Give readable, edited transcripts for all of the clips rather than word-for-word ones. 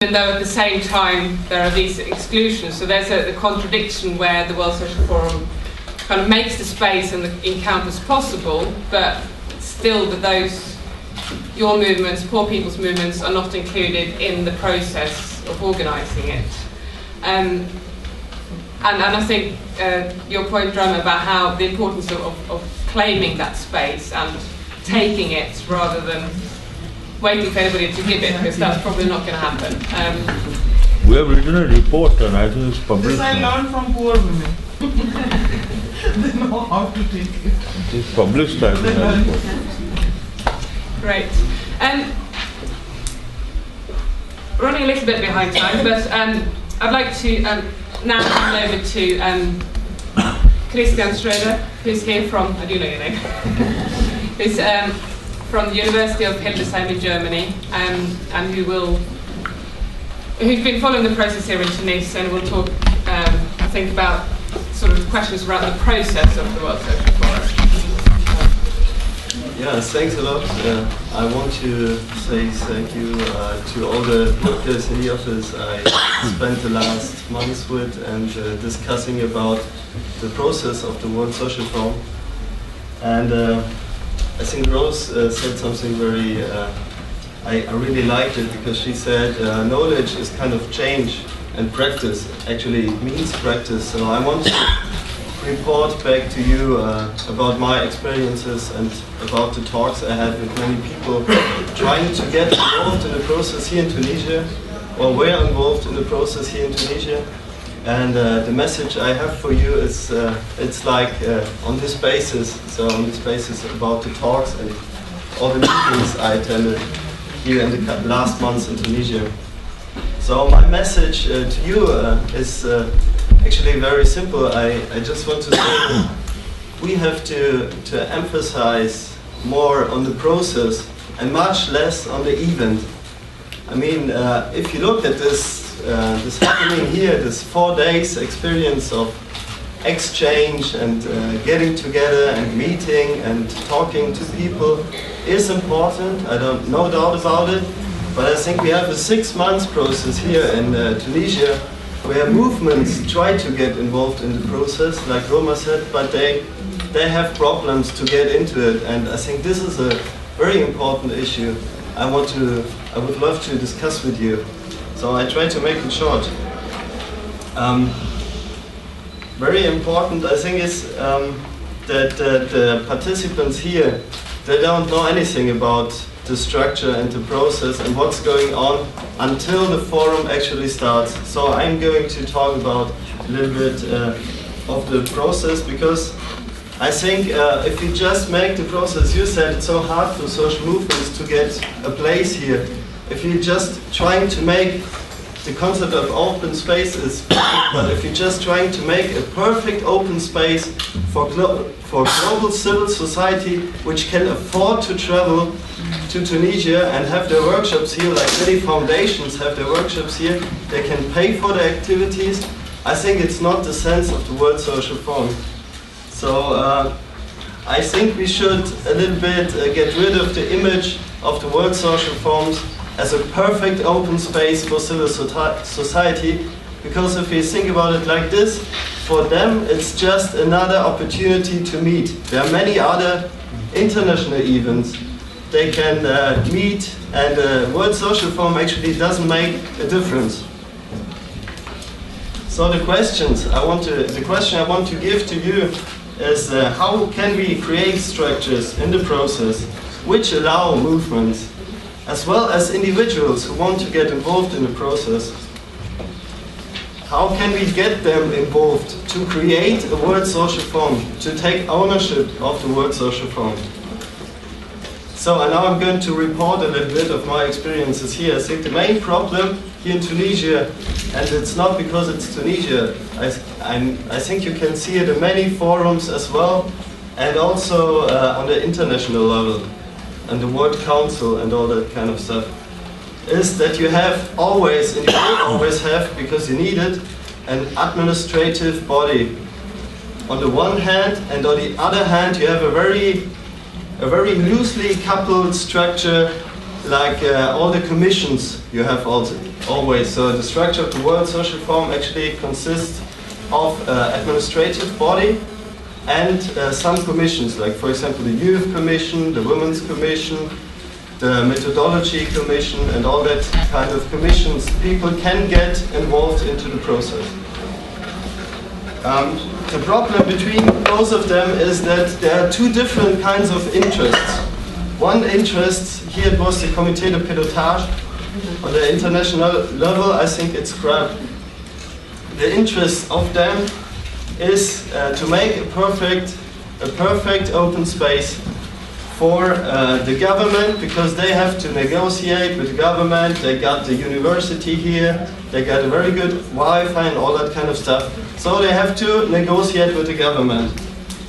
And though at the same time there are these exclusions, so there's a contradiction where the World Social Forum kind of makes the space and the encounters possible, but still that your movements, poor people's movements, are not included in the process of organising it. And I think your point, Drama, about how the importance of claiming that space and taking it rather than waiting for anybody to give it, because that's probably not going to happen. We have written a report and I think it's published. This I learned from poor women. They know how to take it. It's published, I think. Great. Running a little bit behind time, but I'd like to now hand over to Christian Schröder, who's here from, I do know your name, who's from the University of Hildesheim in Germany, and who's been following the process here in Tunis, and will talk, I think, about sort of questions around the process of the World Social Forum. Yes, thanks a lot. I want to say thank you to all the workers in the office I spent the last months with and discussing about the process of the World Social Forum. And I think Rose said something very, I really liked it, because she said knowledge is kind of change and practice actually means practice. So I want to report back to you about my experiences and about the talks I had with many people trying to get involved in the process here in Tunisia, or were involved in the process here in Tunisia. And the message I have for you is it's like on this basis, so on this basis about the talks and all the meetings I attended here in the last months in Tunisia. So my message to you is actually very simple. I just want to say that we have to emphasize more on the process and much less on the event. I mean, if you look at this happening here, this 4 days experience of exchange and getting together and meeting and talking to people is important. I don't no doubt about it. But I think we have a 6 months process here in Tunisia, where movements try to get involved in the process, like Roma said, but they have problems to get into it, and I think this is a very important issue I would love to discuss with you. So I try to make it short. Very important, I think, is that the participants here, they don't know anything about the structure and the process and what's going on until the forum actually starts. So I'm going to talk about a little bit of the process, because I think if we just make the process, you said it's so hard for social movements to get a place here. If you're just trying to make the concept of open space is perfect, but if you're just trying to make a perfect open space for global civil society, which can afford to travel to Tunisia and have their workshops here, like many foundations have their workshops here, they can pay for the activities, I think it's not the sense of the World Social Forum. So I think we should a little bit get rid of the image of the World Social Forums as a perfect open space for civil society, because if you think about it like this, for them it's just another opportunity to meet. There are many other international events they can meet, and the World Social Forum actually doesn't make a difference. So the question I want to give to you is how can we create structures in the process which allow movements as well as individuals who want to get involved in the process. How can we get them involved to create a World Social Forum, to take ownership of the World Social Forum? So now I'm going to report a little bit of my experiences here. I think the main problem here in Tunisia, and it's not because it's Tunisia, I think you can see it in many forums as well, and also on the international level, and the World Council and all that kind of stuff, is that you have always, and you will always have, because you need it, an administrative body on the one hand, and on the other hand you have a very loosely coupled structure, like all the commissions you have also always. So the structure of the World Social Forum actually consists of administrative body and some commissions, like for example the Youth Commission, the Women's Commission, the Methodology Commission, and all that kind of commissions. People can get involved into the process. The problem between both of them is that there are two different kinds of interests. One interest, here it was the Comité de Pilotage, on the international level I think it's scrapped. The interest of them is to make a perfect open space for the government, because they have to negotiate with the government. They got the university here, they got a very good Wi-Fi and all that kind of stuff. So they have to negotiate with the government.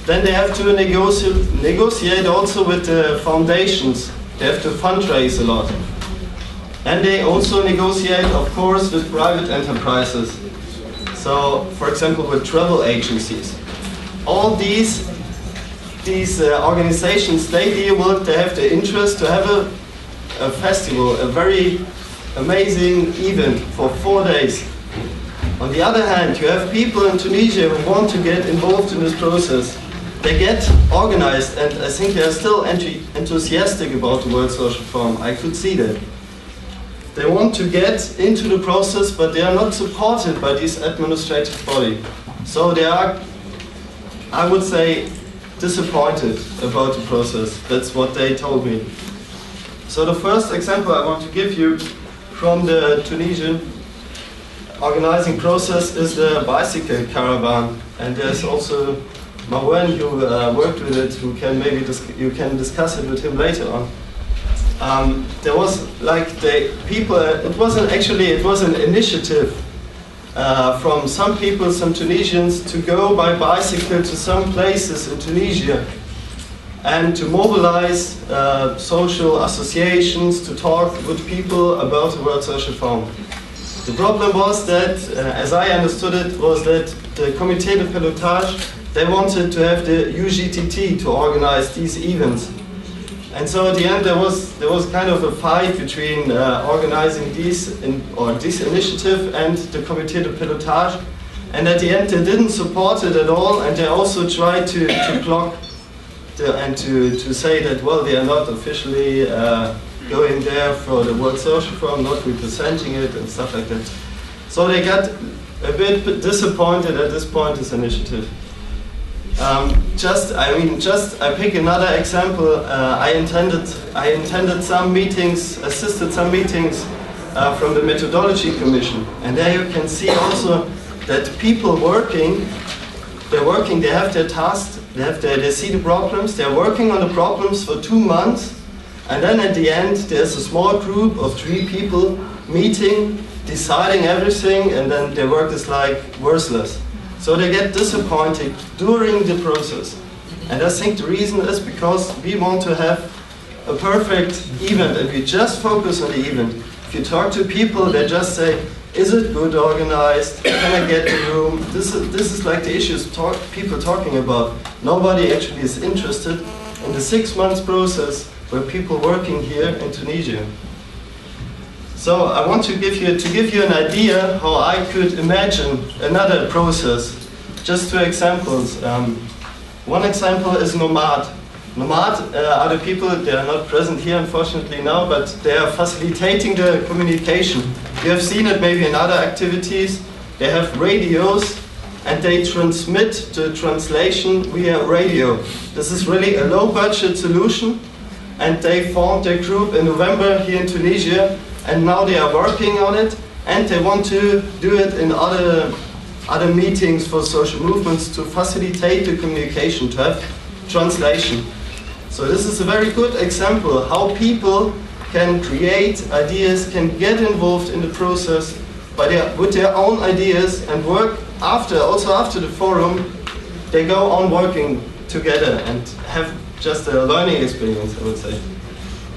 Then they have to negotiate also with the foundations. They have to fundraise a lot. And they also negotiate, of course, with private enterprises. So, for example, with travel agencies. All these organizations, they deal with, they have the interest to have a festival, a very amazing event for 4 days. On the other hand, you have people in Tunisia who want to get involved in this process. They get organized, and I think they are still enthusiastic about the World Social Forum. I could see that. They want to get into the process, but they are not supported by this administrative body. So they are, I would say, disappointed about the process. That's what they told me. So the first example I want to give you from the Tunisian organizing process is the bicycle caravan. And there's also Manar, who worked with it, who can maybe you can discuss it with him later on. There was like it was an initiative from some people, some Tunisians, to go by bicycle to some places in Tunisia and to mobilize social associations to talk with people about the World Social Forum. The problem was that, as I understood it, was that the Comité de Pilotage, they wanted to have the UGTT to organize these events. And so at the end there was kind of a fight between organizing this initiative and the Comité de Pilotage, and at the end they didn't support it at all, and they also tried to block and to say that, well, they are not officially going there for the World Social Forum, not representing it and stuff like that. So they got a bit disappointed at this point, this initiative. I pick another example. I attended some meetings, assisted some meetings from the Methodology Commission, and there you can see also that people working, they have their tasks, they see the problems, they're working on the problems for 2 months, and then at the end there's a small group of 3 people meeting, deciding everything, and then their work is like worthless. So they get disappointed during the process. And I think the reason is because we want to have a perfect event, and we just focus on the event. If you talk to people, they just say, is it good organized? Can I get the room? This is like the issues people talking about. Nobody actually is interested in the 6 months process where people working here in Tunisia. So I want to give you an idea how I could imagine another process. Just 2 examples. One example is Nomad. Nomad are the people, they are not present here unfortunately now, but they are facilitating the communication. You have seen it maybe in other activities. They have radios and they transmit the translation via radio. This is really a low budget solution, and they formed their group in November here in Tunisia, and now they are working on it, and they want to do it in other meetings for social movements to facilitate the communication, to have translation. So this is a very good example how people can create ideas, can get involved in the process with their own ideas and work also after the forum. They go on working together and have just a learning experience, I would say.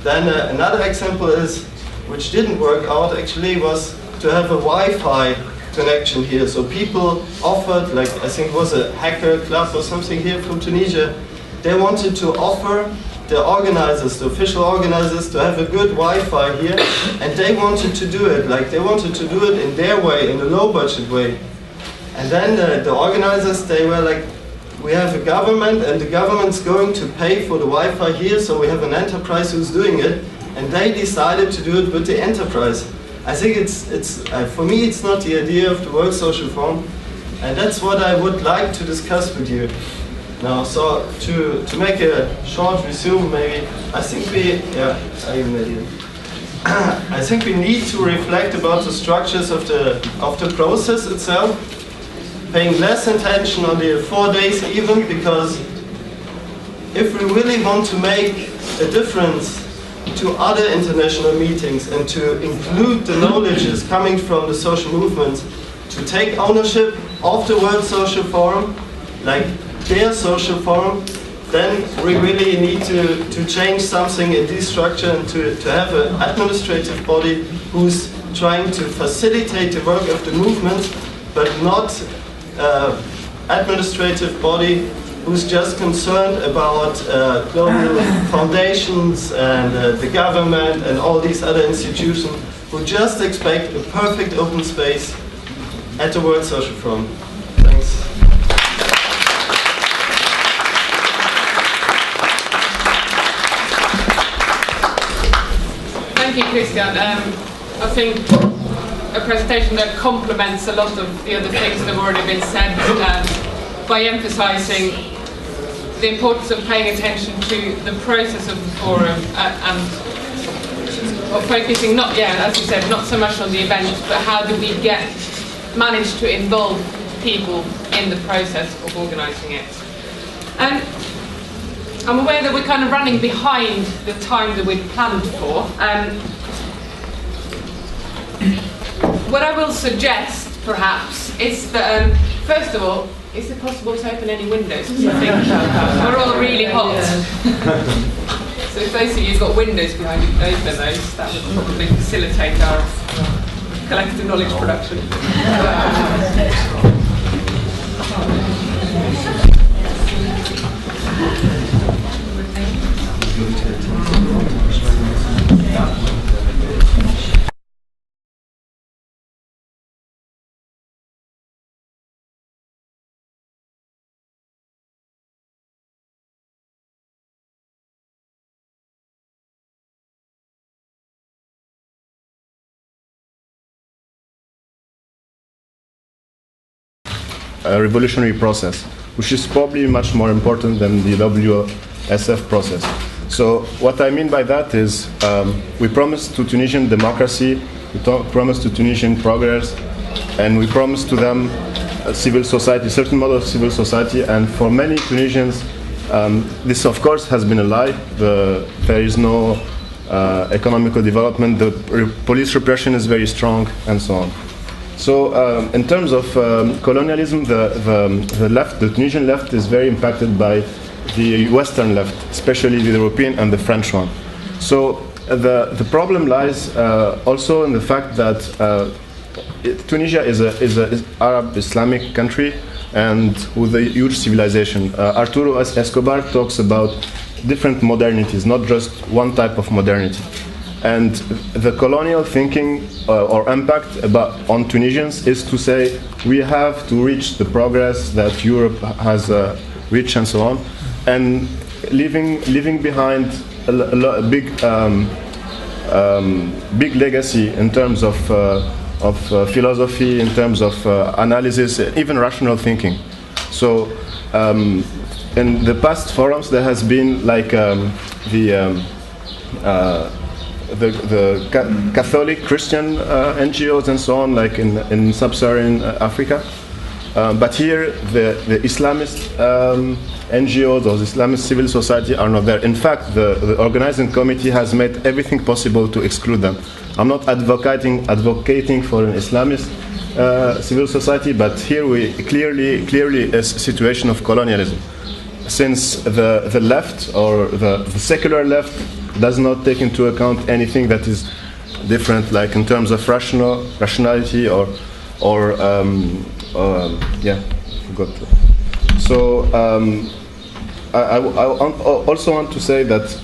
Then another example is, which didn't work out actually, was to have a Wi-Fi connection here. So people offered, like I think it was a hacker club or something here from Tunisia, they wanted to offer the organizers, the official organizers, to have a good Wi-Fi here, and they wanted to do it, like they wanted to do it in their way, in a low-budget way. And then the organizers, they were like, we have a government, and the government's going to pay for the Wi-Fi here, so we have an enterprise who's doing it, and they decided to do it with the enterprise. I think for me, it's not the idea of the World Social Forum, and that's what I would like to discuss with you. Now, so to make a short resume, maybe, I think we need to reflect about the structures of the process itself, paying less attention on the 4 days even, because if we really want to make a difference to other international meetings and to include the knowledges coming from the social movements, to take ownership of the World Social Forum, like their social forum, then we really need to change something in this structure and to have an administrative body who's trying to facilitate the work of the movement, but not administrative body who's just concerned about global foundations and the government and all these other institutions who just expect a perfect open space at the World Social Forum. Thanks. Thank you, Christian. I think a presentation that complements a lot of the other things that have already been said by emphasising the importance of paying attention to the process of the forum and focusing not, as you said, not so much on the event, but how do we manage to involve people in the process of organising it. And I'm aware that we're kind of running behind the time that we'd planned for. What I will suggest, perhaps, is that, first of all, is it possible to open any windows? Because I think we're all really hot. So if those of you who've got windows behind you can open those, that would probably facilitate our collective knowledge production. A revolutionary process, which is probably much more important than the WSF process. So what I mean by that is we promised to Tunisian democracy, we promised to Tunisian progress, and we promised to them a civil society, certain model of civil society, and for many Tunisians this of course has been a lie. There is no economical development, the police repression is very strong, and so on. So in terms of colonialism, the left, the Tunisian left, is very impacted by the Western left, especially the European and the French one. So the problem lies also in the fact that Tunisia is an Arab Islamic country and with a huge civilization. Arturo Escobar talks about different modernities, not just one type of modernity. And the colonial thinking or impact on Tunisians is to say we have to reach the progress that Europe has reached and so on, and leaving behind a big legacy in terms of philosophy, in terms of analysis, even rational thinking. So in the past forums there has been like the Catholic, Christian NGOs and so on, like in sub-Saharan Africa. But here the Islamist NGOs or the Islamist civil society are not there. In fact, the organizing committee has made everything possible to exclude them. I'm not advocating for an Islamist civil society, but here we clearly a situation of colonialism. Since the left or the secular left does not take into account anything that is different, like in terms of rationality or I also want to say that